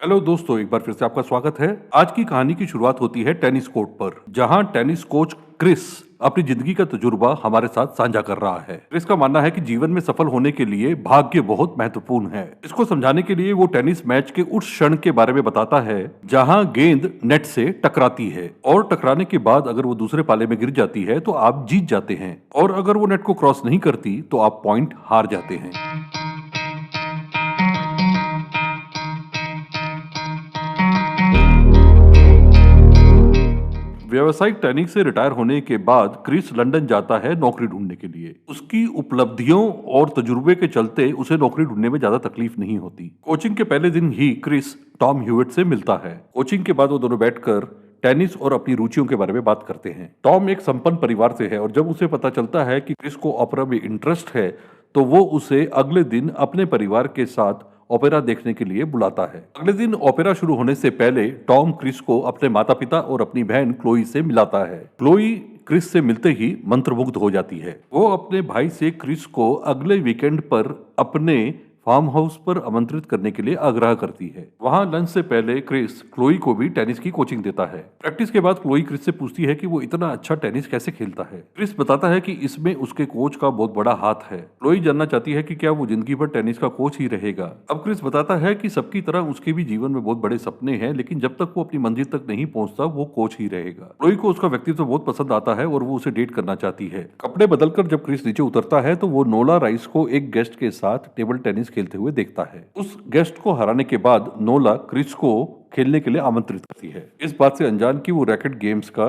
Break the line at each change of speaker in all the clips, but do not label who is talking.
Hello दोस्तों, एक बार फिर से आपका स्वागत है। आज की कहानी की शुरुआत होती है टेनिस कोर्ट पर, जहां टेनिस कोच क्रिस अपनी जिंदगी का तजुर्बा हमारे साथ साझा कर रहा है। क्रिस का मानना है कि जीवन में सफल होने के लिए भाग्य बहुत महत्वपूर्ण है। इसको समझाने के लिए वो टेनिस मैच के उस क्षण के बारे में बताता है जहां गेंद नेट से टकराती है और टकराने के बाद अगर वो दूसरे पाले में गिर जाती है तो आप जीत जाते हैं, और अगर वो नेट को क्रॉस नहीं करती तो आप पॉइंट हार जाते हैं। व्यावसायिक टेनिस से रिटायर होने के बाद क्रिस लंदन जाता है नौकरी ढूंढने के लिए। उसकी उपलब्धियों और तजुर्बे के चलते उसे नौकरी ढूंढने में ज्यादा तकलीफ नहीं होती। कोचिंग के पहले दिन ही क्रिस टॉम ह्यूवेट से मिलता है। कोचिंग के बाद वो दोनों बैठकर टेनिस और अपनी रुचियों के बारे में बात करते हैं। टॉम एक संपन्न परिवार से है और जब उसे पता चलता है कि क्रिस को ओपेरा में इंटरेस्ट है तो वो उसे अगले दिन अपने परिवार के साथ ओपेरा देखने के लिए बुलाता है। अगले दिन ओपेरा शुरू होने से पहले टॉम क्रिस को अपने माता पिता और अपनी बहन क्लोई से मिलाता है। क्लोई क्रिस से मिलते ही मंत्रमुग्ध हो जाती है। वो अपने भाई से क्रिस को अगले वीकेंड पर अपने फार्म हाउस पर आमंत्रित करने के लिए आग्रह करती है। वहां लंच से पहले क्रिस क्लोई को भी टेनिस की कोचिंग देता है। प्रैक्टिस के बाद क्लोई क्रिस से पूछती है कि वो इतना अच्छा टेनिस कैसे खेलता है। क्रिस बताता है कि इसमें उसके कोच का बहुत बड़ा हाथ है। क्लोई जानना चाहती है कि क्या वो जिंदगी भर टेनिस का कोच ही रहेगा। अब क्रिस बताता है कि सबकी तरह उसके भी जीवन में बहुत बड़े सपने हैं, लेकिन जब तक वो अपनी मंजिल तक नहीं पहुंचता वो कोच ही रहेगा। क्लोई को उसका व्यक्तित्व बहुत पसंद आता है और वो उसे डेट करना चाहती है। कपड़े बदलकर जब क्रिस नीचे उतरता है तो वो नोला राइस को एक गेस्ट के साथ टेबल टेनिस खेलते हुए देखता है। उस गेस्ट को हराने के बाद नोला क्रिस को खेलने के लिए आमंत्रित करती है, इस बात से अनजान कि वो रैकेट गेम्स का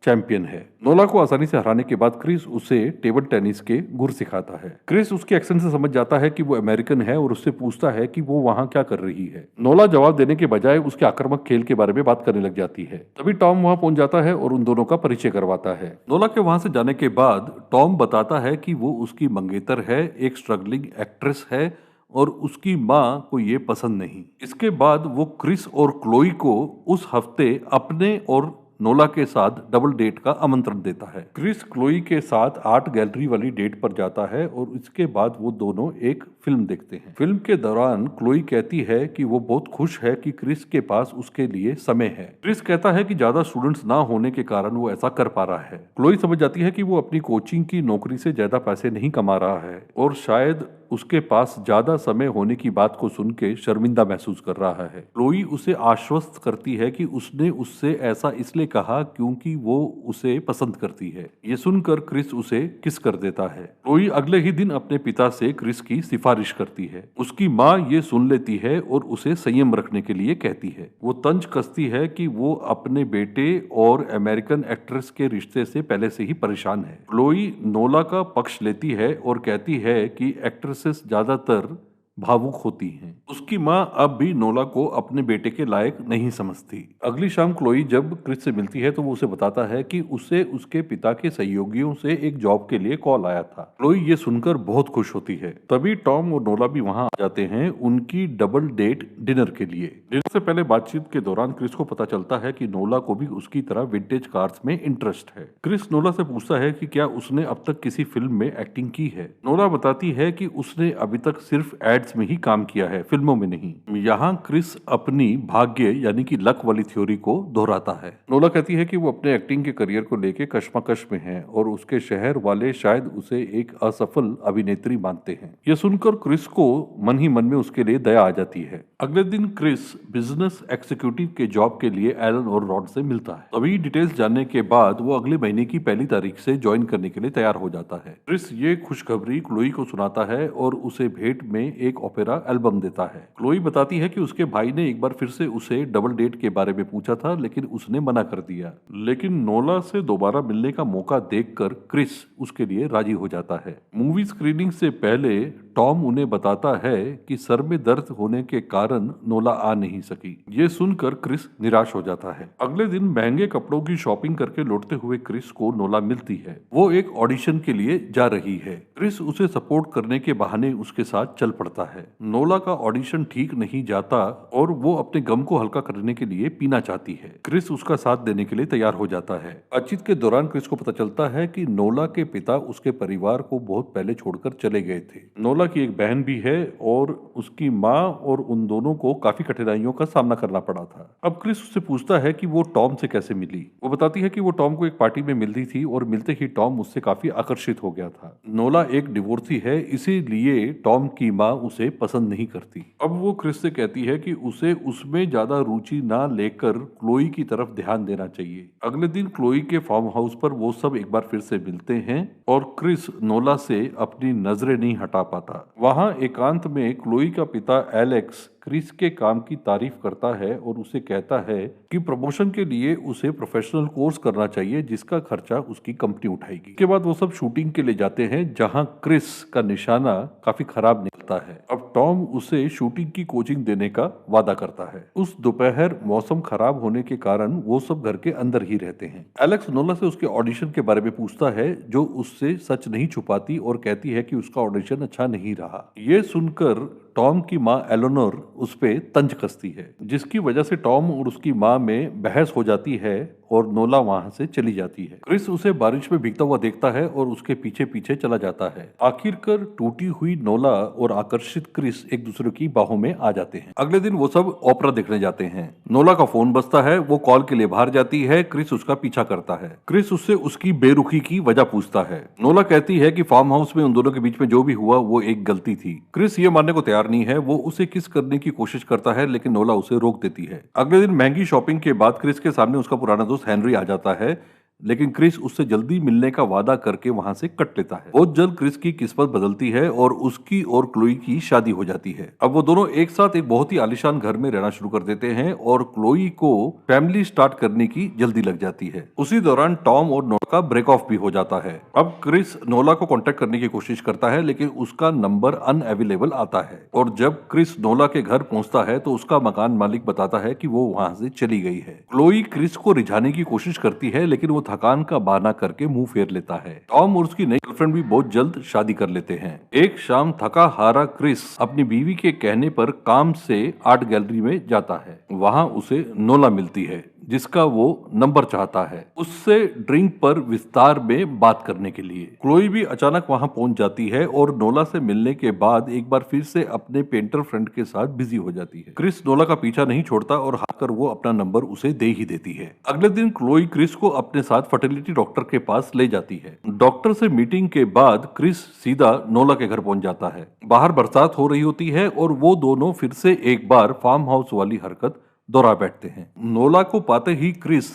चैंपियन है। नोला को आसानी से हराने के बाद क्रिस उसे टेबल टेनिस के गुर सिखाता है। क्रिस उसके एक्सेंट से समझ जाता है कि वो अमेरिकन है और उससे पूछता है कि वो वहां क्या कर रही है। नोला जवाब देने के बजाय उसके आक्रामक खेल के बारे में बात करने लग जाती है। तभी टॉम वहां पहुंच जाता है और उन दोनों का परिचय करवाता है। नोला के वहां से जाने के बाद टॉम बताता है कि वो उसकी मंगेतर है, एक स्ट्रगलिंग एक्ट्रेस है और उसकी माँ को ये पसंद नहीं। इसके बाद वो क्रिस और क्लोई को उस हफ्ते अपने और नोला के साथ डबल डेट का आमंत्रण देता है। क्रिस क्लोई के साथ आर्ट गैलरी वाली डेट पर जाता है और इसके बाद वो दोनों एक फिल्म देखते हैं। फिल्म के दौरान क्लोई कहती है कि वो बहुत खुश है कि क्रिस के पास उसके लिए समय है। क्रिस कहता है कि ज्यादा स्टूडेंट्स ना होने के कारण वो ऐसा कर पा रहा है। क्लोई समझ जाती है कि वो अपनी कोचिंग की नौकरी से ज्यादा पैसे नहीं कमा रहा है और शायद उसके पास ज्यादा समय होने की बात को सुन के शर्मिंदा महसूस कर रहा है। क्लोई उसे आश्वस्त करती है कि उसने उससे ऐसा इसलिए कहा क्योंकि वो उसे पसंद करती है। ये सुनकर क्रिस उसे किस कर देता है। क्लोई अगले ही दिन अपने पिता से क्रिस की सिफारिश करती है। उसकी माँ ये सुन लेती है और उसे संयम रखने के लिए कहती है। वो तंज कसती है कि वो अपने बेटे और अमेरिकन एक्ट्रेस के रिश्ते से पहले से ही परेशान है। क्लोई नोला का पक्ष लेती है और कहती है कि एक्ट्रेसेस ज्यादातर भावुक होती हैं। उसकी माँ अब भी नोला को अपने बेटे के लायक नहीं समझती। अगली शाम क्लोई जब क्रिस से मिलती है तो वो उसे बताता है कि उसे उसके पिता के सहयोगियों से एक जॉब के लिए कॉल आया था। क्लोई ये सुनकर बहुत खुश होती है। तभी टॉम और नोला भी वहां आ जाते हैं उनकी डबल डेट डिनर के लिए। डिनर से पहले बातचीत के दौरान क्रिस को पता चलता है कि नोला को भी उसकी तरह विंटेज कार्स में इंटरेस्ट है। क्रिस नोला से पूछता है कि क्या उसने अब तक किसी फिल्म में एक्टिंग की है। नोला बताती है कि उसने अभी तक सिर्फ एड्स में ही काम किया है, फिल्मों में नहीं। यहाँ क्रिस अपनी भाग्य यानी कि लक वाली थ्योरी को दोहराता है। नोला कहती है कि वो अपने एक्टिंग के करियर को लेके कश्मकश में है और उसके शहर वाले शायद उसे एक असफल अभिनेत्री मानते हैं। यह सुनकर क्रिस को मन ही मन में उसके लिए दया आ जाती है। अगले दिन क्रिस बिजनेस एग्जीक्यूटिव के जॉब के लिए एलन और रॉड से मिलता है। सभी डिटेल्स जानने के बाद वो अगले महीने की 1 तारीख से ज्वाइन करने के लिए तैयार हो जाता है। क्रिस ये खुशखबरी क्लोई को सुनाता है और उसे भेंट में एक ओपेरा एल्बम देता है। क्लोई बताती है कि उसके भाई ने एक बार फिर से उसे डबल डेट के बारे में पूछा था, लेकिन उसने मना कर दिया। लेकिन नोला से दोबारा मिलने का मौका देखकर क्रिस उसके लिए राजी हो जाता है। मूवी स्क्रीनिंग से पहले टॉम उन्हें बताता है कि सर में दर्द होने के कारण नोला आ नहीं सकी। ये सुनकर क्रिस निराश हो जाता है। अगले दिन महंगे कपड़ों की शॉपिंग करके लौटते हुए क्रिस को नोला मिलती है। वो एक ऑडिशन के लिए जा रही है। क्रिस उसे सपोर्ट करने के बहाने उसके साथ चल पड़ता है। नोला का ऑडिशन ठीक नहीं जाता और वो अपने गम को हल्का करने के लिए पीना चाहती है। क्रिस उसका साथ देने के लिए तैयार हो जाता है। बातचीत के दौरान क्रिस को पता चलता है कि नोला के पिता उसके परिवार को बहुत पहले छोड़कर चले गए थे। नोला की एक बहन भी है और उसकी माँ और उन दोनों को काफी कठिनाइयों का सामना करना पड़ा था। अब क्रिस उससे पूछता है कि वो टॉम से कैसे मिली। वो बताती है कि वो टॉम को एक पार्टी में मिलती थी और मिलते ही टॉम उससे काफी आकर्षित हो गया था। नोला एक डिवोर्सी है, इसीलिए टॉम की माँ उसे पसंद नहीं करती। अब वो क्रिस से कहती है कि उसे उसमें ज्यादा रुचि ना लेकर क्लोई की तरफ ध्यान देना चाहिए। अगले दिन क्लोई के फार्म हाउस पर वो सब एक बार फिर से मिलते हैं और क्रिस नोला से अपनी नजरें नहीं हटा पाता। वहां एकांत में क्लोई का पिता एलेक्स क्रिस के काम की तारीफ करता है और उसे कहता है कि प्रमोशन के लिए उसे प्रोफेशनल कोर्स करना चाहिए जिसका खर्चा उसकी कंपनी उठाएगी। इसके बाद वो सब शूटिंग के लिए जाते हैं जहां क्रिस का निशाना काफी खराब निकलता है। अब टॉम उसे शूटिंग की कोचिंग देने का वादा करता है। उस दोपहर मौसम खराब होने के कारण वो सब घर के अंदर ही रहते हैं। एलेक्स नोला से उसके ऑडिशन के बारे में पूछता है जो उससे सच नहीं छुपाती और कहती है कि उसका ऑडिशन अच्छा नहीं रहा। ये सुनकर टॉम की माँ एलोनोर उस पे तंज कसती है जिसकी वजह से टॉम और उसकी माँ में बहस हो जाती है और नोला वहां से चली जाती है। क्रिस उसे बारिश में भीगता हुआ देखता है और उसके पीछे पीछे चला जाता है। आखिरकार टूटी हुई नोला और आकर्षित क्रिस एक दूसरे की बाहों में आ जाते हैं। अगले दिन वो सब ओपेरा देखने जाते हैं। नोला का फोन बजता है, वो कॉल के लिए बाहर जाती है। क्रिस उसका पीछा करता है। क्रिस उससे उसकी बेरुखी की वजह पूछता है। नोला कहती है कि फार्म हाउस में उन दोनों के बीच में जो भी हुआ वो एक गलती थी। क्रिस ये मानने को तैयार नहीं है। वो उसे किस करने की कोशिश करता है लेकिन नोला उसे रोक देती है। अगले दिन महंगी शॉपिंग के बाद क्रिस के सामने उसका पुराना दोस्त हेनरी आ जाता है लेकिन क्रिस उससे जल्दी मिलने का वादा करके वहां से कट लेता है। बहुत जल्द क्रिस की किस्मत बदलती है और उसकी और क्लोई की शादी हो जाती है। अब वो दोनों एक साथ एक बहुत ही आलीशान घर में रहना शुरू कर देते हैं और क्लोई को फैमिली स्टार्ट करने की जल्दी लग जाती है। उसी दौरान टॉम और नोला का ब्रेक ऑफ भी हो जाता है। अब क्रिस नोला को कांटेक्ट करने की कोशिश करता है लेकिन उसका नंबर अनअवेलेबल आता है और जब क्रिस नोला के घर पहुंचता है तो उसका मकान मालिक बताता है कि वो वहां से चली गई है। क्लोई क्रिस को रिझाने की कोशिश करती है लेकिन वो थकान का बहाना करके मुंह फेर लेता है। टॉम और उसकी नई गर्लफ्रेंड भी बहुत जल्द शादी कर लेते हैं। एक शाम थका हारा क्रिस अपनी बीवी के कहने पर काम से आर्ट गैलरी में जाता है। वहां उसे नोला मिलती है जिसका वो नंबर चाहता है, उससे ड्रिंक पर विस्तार में बात करने के लिए। क्लोई भी अचानक वहां पहुंच जाती है और नोला से मिलने के बाद एक बार फिर से अपने पेंटर फ्रेंड के साथ बिजी हो जाती है। क्रिस नोला का पीछा नहीं छोड़ता और हारकर वो अपना नंबर उसे दे ही देती है। अगले दिन क्लोई क्रिस को अपने साथ फर्टिलिटी डॉक्टर के पास ले जाती है। डॉक्टर से मीटिंग के बाद क्रिस सीधा नोला के घर पहुंच जाता है। बाहर बरसात हो रही होती है और वो दोनों फिर से एक बार फार्म हाउस वाली हरकत दोहरा बैठते हैं। नोला को पाते ही क्रिस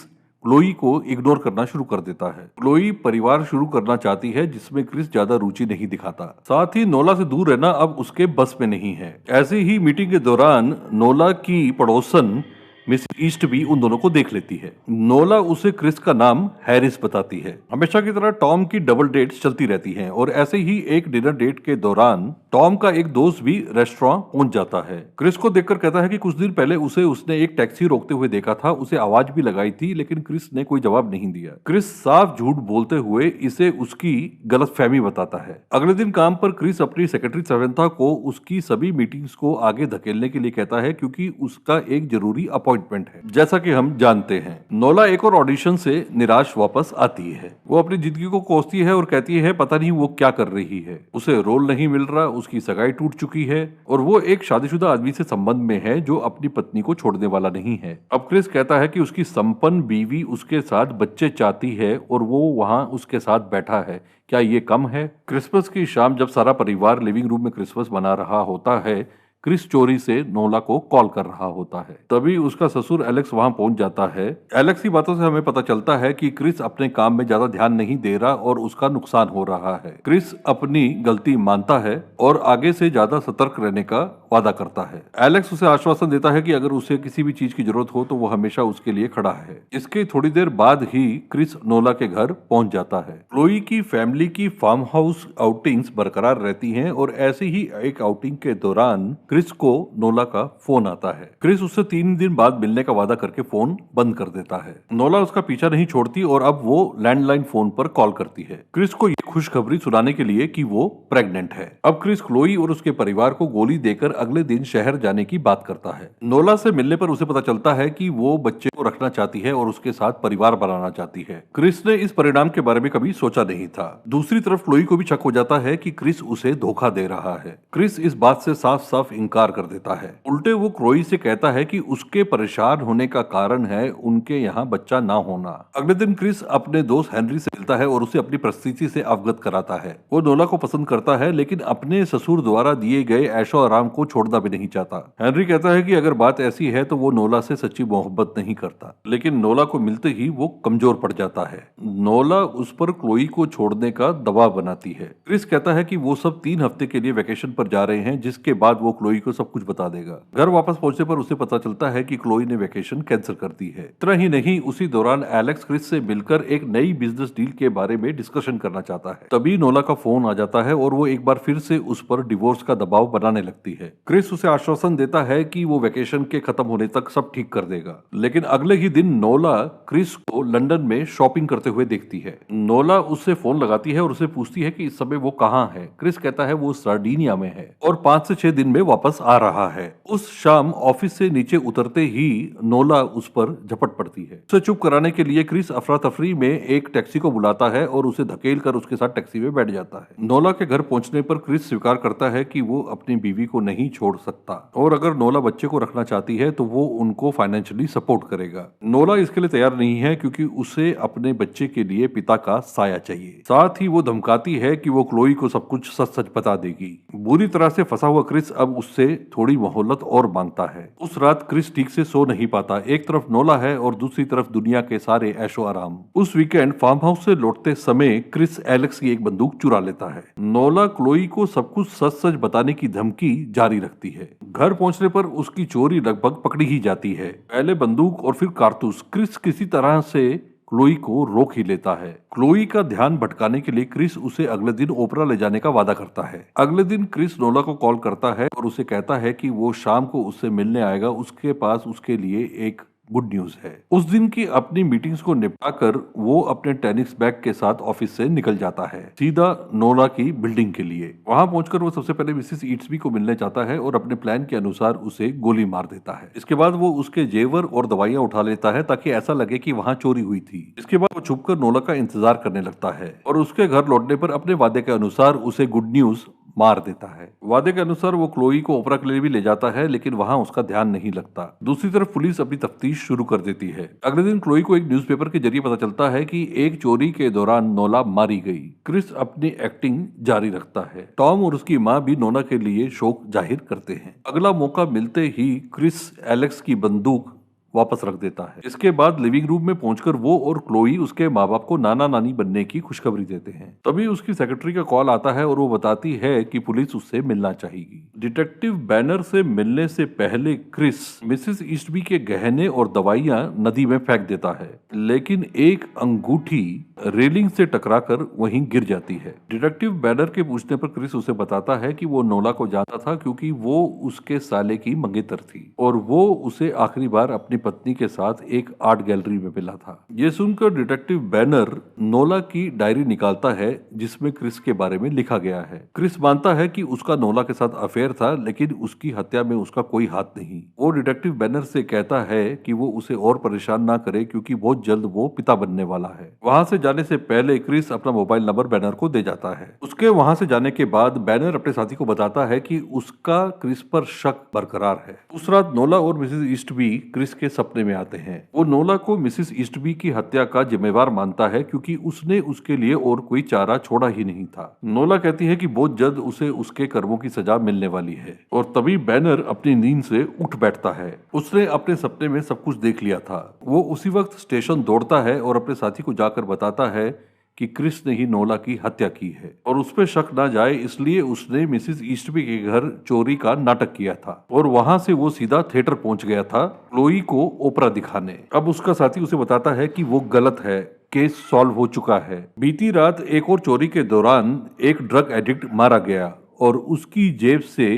क्लोई को इग्नोर करना शुरू कर देता है। क्लोई परिवार शुरू करना चाहती है जिसमें क्रिस ज्यादा रुचि नहीं दिखाता। साथ ही नोला से दूर रहना अब उसके बस में नहीं है। ऐसे ही मीटिंग के दौरान नोला की पड़ोसन मिस ईस्ट भी उन दोनों को देख लेती है। नोला उसे क्रिस का नाम हैरिस बताती है। हमेशा की तरह टॉम की डबल डेट्स चलती रहती हैं और ऐसे ही एक डिनर डेट के दौरान टॉम का एक दोस्त भी रेस्टोरेंट पहुंच जाता है। क्रिस को देखकर कहता है कि कुछ दिन पहले उसने एक टैक्सी रोकते हुए देखा था, उसे आवाज भी लगाई थी लेकिन क्रिस ने कोई जवाब नहीं दिया। क्रिस साफ झूठ बोलते हुए इसे उसकी गलतफहमी बताता है। अगले दिन काम पर क्रिस अपनी सेक्रेटरी समंथा को उसकी सभी मीटिंग्स को आगे धकेलने के लिए कहता है क्योंकि उसका एक जरूरी अपॉइंटमेंट है। जैसा कि हम जानते हैं, नोला एक और ऑडिशन से निराश वापस आती है। वो अपनी जिंदगी को कोसती है और कहती है पता नहीं वो क्या कर रही है, उसे रोल नहीं मिल रहा, उसकी सगाई टूट चुकी है और वो एक शादीशुदा आदमी से संबंध में है जो अपनी पत्नी को छोड़ने वाला नहीं है। अब क्रिस कहता है कि उसकी संपन्न बीवी उसके साथ बच्चे चाहती है और वो वहां उसके साथ बैठा है, क्या ये कम है? क्रिसमस की शाम जब सारा परिवार लिविंग रूम में क्रिसमस मना रहा होता है, क्रिस चोरी से नोला को कॉल कर रहा होता है। तभी उसका ससुर एलेक्स वहां पहुंच जाता है। एलेक्स की बातों से हमें पता चलता है कि क्रिस अपने काम में ज्यादा ध्यान नहीं दे रहा और उसका नुकसान हो रहा है। क्रिस अपनी गलती मानता है और आगे से ज्यादा सतर्क रहने का वादा करता है। एलेक्स उसे आश्वासन देता है कि अगर उसे किसी भी चीज की जरूरत हो तो वो हमेशा उसके लिए खड़ा है। इसके थोड़ी देर बाद ही क्रिस नोला के घर पहुंच जाता है। क्लोई की फैमिली की फार्म हाउस आउटिंग्स बरकरार रहती हैं और ऐसी ही एक आउटिंग के दौरान क्रिस को नोला का फोन आता है। क्रिस उससे 3 दिन बाद मिलने का वादा करके फोन बंद कर देता है। नोला उसका पीछा नहीं छोड़ती और अब वो लैंडलाइन फोन पर कॉल करती है, क्रिस को ये खुशखबरी सुनाने के लिए कि वो प्रेग्नेंट है। अब क्रिस क्लोई और उसके परिवार को गोली देकर अगले दिन शहर जाने की बात करता है। नोला से मिलने पर उसे पता चलता है कि वो बच्चे को रखना चाहती है और उसके साथ परिवार बनाना चाहती है। क्रिस ने इस परिणाम के बारे में कभी सोचा नहीं था। दूसरी तरफ क्लोई को भी शक हो जाता है कि क्रिस उसे धोखा दे रहा है। क्रिस इस बात से साफ साफ इनकार कर देता है। उल्टे वो क्लोई से कहता है कि उसके परेशान होने का कारण है उनके यहाँ बच्चा ना होना। अगले दिन क्रिस अपने दोस्त हेनरी से मिलता है और उसे अपनी परिस्थिति से अवगत कराता है। वो नोला को पसंद करता है लेकिन अपने ससुर द्वारा दिए गए ऐशो आराम को छोड़ना भी नहीं चाहता। हेनरी कहता है कि अगर बात ऐसी है तो वो नोला से सच्ची मोहब्बत नहीं करता, लेकिन नोला को मिलते ही वो कमजोर पड़ जाता है। नोला उस पर क्लोई को छोड़ने का दबाव बनाती है। क्रिस कहता है कि वो सब 3 हफ्ते के लिए वेकेशन पर जा रहे हैं, जिसके बाद वो क्लोई को सब कुछ बता देगा। घर वापस पहुंचने पर उसे पता चलता है कि क्लोई ने वेकेशन कैंसिल कर दी है। इतना ही नहीं, उसी दौरान एलेक्स क्रिस से मिलकर एक नई बिजनेस डील के बारे में डिस्कशन करना चाहता है। तभी नोला का फोन आ जाता है और वो एक बार फिर से उस पर डिवोर्स का दबाव बनाने लगती है। क्रिस उसे आश्वासन देता है कि वो वेकेशन के खत्म होने तक सब ठीक कर देगा, लेकिन अगले ही दिन नोला क्रिस को लंदन में शॉपिंग करते हुए देखती है। नोला उससे फोन लगाती है और उसे पूछती है कि इस समय वो कहाँ है। क्रिस कहता है वो सार्डिनिया में है और 5 से 6 दिन में वापस आ रहा है। उस शाम ऑफिस से नीचे उतरते ही नोला उस पर झपट पड़ती है। उसे चुप कराने के लिए क्रिस अफरा तफरी में एक टैक्सी को बुलाता है और उसे धकेल कर उसके साथ टैक्सी में बैठ जाता है। नोला के घर पहुंचने पर क्रिस स्वीकार करता है कि वो अपनी बीवी को नहीं छोड़ सकता और अगर नोला बच्चे को रखना चाहती है तो वो उनको फाइनेंशियली सपोर्ट करेगा। नोला इसके लिए तैयार नहीं है क्योंकि उसे अपने बच्चे के लिए पिता का साया चाहिए। साथ ही वो धमकाती है कि वो क्लोई को सब कुछ सच सच बता देगी। बुरी तरह से फंसा हुआ क्रिस अब उससे थोड़ी मोहलत और मांगता है। उस रात क्रिस ठीक से सो नहीं पाता। एक तरफ नोला है और दूसरी तरफ दुनिया के सारे ऐशो आराम। उस वीकेंड फार्म हाउस से लौटते समय क्रिस एलेक्स की एक बंदूक चुरा लेता है। नोला क्लोई को सब कुछ सच सच बताने की धमकी जारी रखती है। घर पहुंचने पर उसकी चोरी लगभग पकड़ी ही जाती है। पहले बंदूक और फिर कारतूस। क्रिस किसी तरह से क्लोई को रोक ही लेता है। क्लोई का ध्यान भटकाने के लिए क्रिस उसे अगले दिन ओपरा ले जाने का वादा करता है। अगले दिन क्रिस नोला को कॉल करता है और उसे कहता है कि वो शाम को उससे मिलने आएगा। उसके पास उसके लिए एक गुड न्यूज है। उस दिन की अपनी मीटिंग्स को निपटाकर वो अपने टेनिस बैग के साथ ऑफिस से निकल जाता है, सीधा नोला की बिल्डिंग के लिए। वहां पहुंचकर वो सबसे पहले मिसेस ईट्सबी को मिलने चाहता है और अपने प्लान के अनुसार उसे गोली मार देता है। इसके बाद वो उसके जेवर और दवाइयां उठा लेता है ताकि ऐसा लगे कि वहां चोरी हुई थी। इसके बाद वो छुपकर नोला का इंतजार करने लगता है और उसके घर लौटने पर अपने वादे के अनुसार उसे गुड न्यूज मार देता है। वादे के अनुसार वो क्लोई को ओपरा के लिए भी ले जाता है, लेकिन वहां उसका ध्यान नहीं लगता। दूसरी तरफ पुलिस अपनी तफ्तीश शुरू कर देती है। अगले दिन क्लोई को एक न्यूज़पेपर के जरिए पता चलता है कि एक चोरी के दौरान नोला मारी गई। क्रिस अपनी एक्टिंग जारी रखता है। टॉम और उसकी माँ भी नोला के लिए शोक जाहिर करते हैं। अगला मौका मिलते ही क्रिस एलेक्स की बंदूक वापस रख देता है। इसके बाद लिविंग रूम में पहुंचकर वो और क्लोई उसके माँ बाप को नाना नानी बनने की खुशखबरी देते हैं। तभी उसकी सेक्रेटरी का कॉल आता है और वो बताती है कि पुलिस उससे मिलना चाहेगी। डिटेक्टिव बैनर से मिलने से पहले क्रिस मिसेस ईस्टबी के गहने और दवाइयां नदी में फेंक देता है, लेकिन एक अंगूठी रेलिंग से टकराकर वहीं गिर जाती है। डिटेक्टिव बैनर के पूछने पर क्रिस उसे बताता है कि वो नोला को जानता था क्योंकि वो उसके साले की मंगेतर थी और वो उसे आखिरी बार अपनी पत्नी के साथ एक आर्ट गैलरी में मिला था। ये सुनकर डिटेक्टिव बैनर नोला की डायरी निकालता है जिसमें क्रिस के बारे में लिखा गया है। क्रिस मानता है कि उसका नोला के साथ अफेयर था, लेकिन उसकी हत्या में उसका कोई हाथ नहीं। वो डिटेक्टिव बैनर से कहता है कि वो उसे और परेशान ना करे क्योंकि बहुत जल्द वो पिता बनने वाला है। वहां से जाने से पहले क्रिस अपना मोबाइल नंबर बैनर को दे जाता है। उसके वहां से जाने के बाद बैनर अपने साथी को बताता है कि उसका क्रिस पर शक बरकरार है। उस रात नोला और मिसेस ईस्टबी क्रिस के सपने में आते हैं। वो नोला को मिसेस ईस्टबी की हत्या का जिम्मेवार मानता है क्योंकि उसने उसके लिए और कोई चारा छोड़ा ही नहीं था। नोला कहती है कि बहुत जल्द उसे उसके कर्मों की सजा मिलने वाली है और तभी बैनर अपनी नींद से उठ बैठता है। उसने अपने सपने में सब कुछ देख लिया था। वो उसी वक्त स्टेशन दौड़ता है और अपने साथी को जाकर बताता है कि क्रिस ने ही नोला की हत्या की है और उस पर शक ना जाए इसलिए उसने मिसिस ईस्टबी के घर चोरी का नाटक किया था और वहां से वो सीधा थिएटर पहुंच गया था क्लोई को ओपरा दिखाने। अब उसका साथी उसे बताता है कि वो गलत है, केस सॉल्व हो चुका है। बीती रात एक और चोरी के दौरान एक ड्रग एडिक्ट मारा गया और उसकी जेब से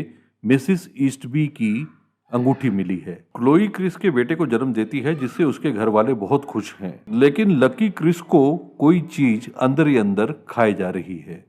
मिसिस ईस्टबी की अंगूठी मिली है। क्लोई क्रिस के बेटे को जन्म देती है जिससे उसके घर वाले बहुत खुश हैं, लेकिन लकी क्रिस को कोई चीज अंदर ही अंदर खाए जा रही है।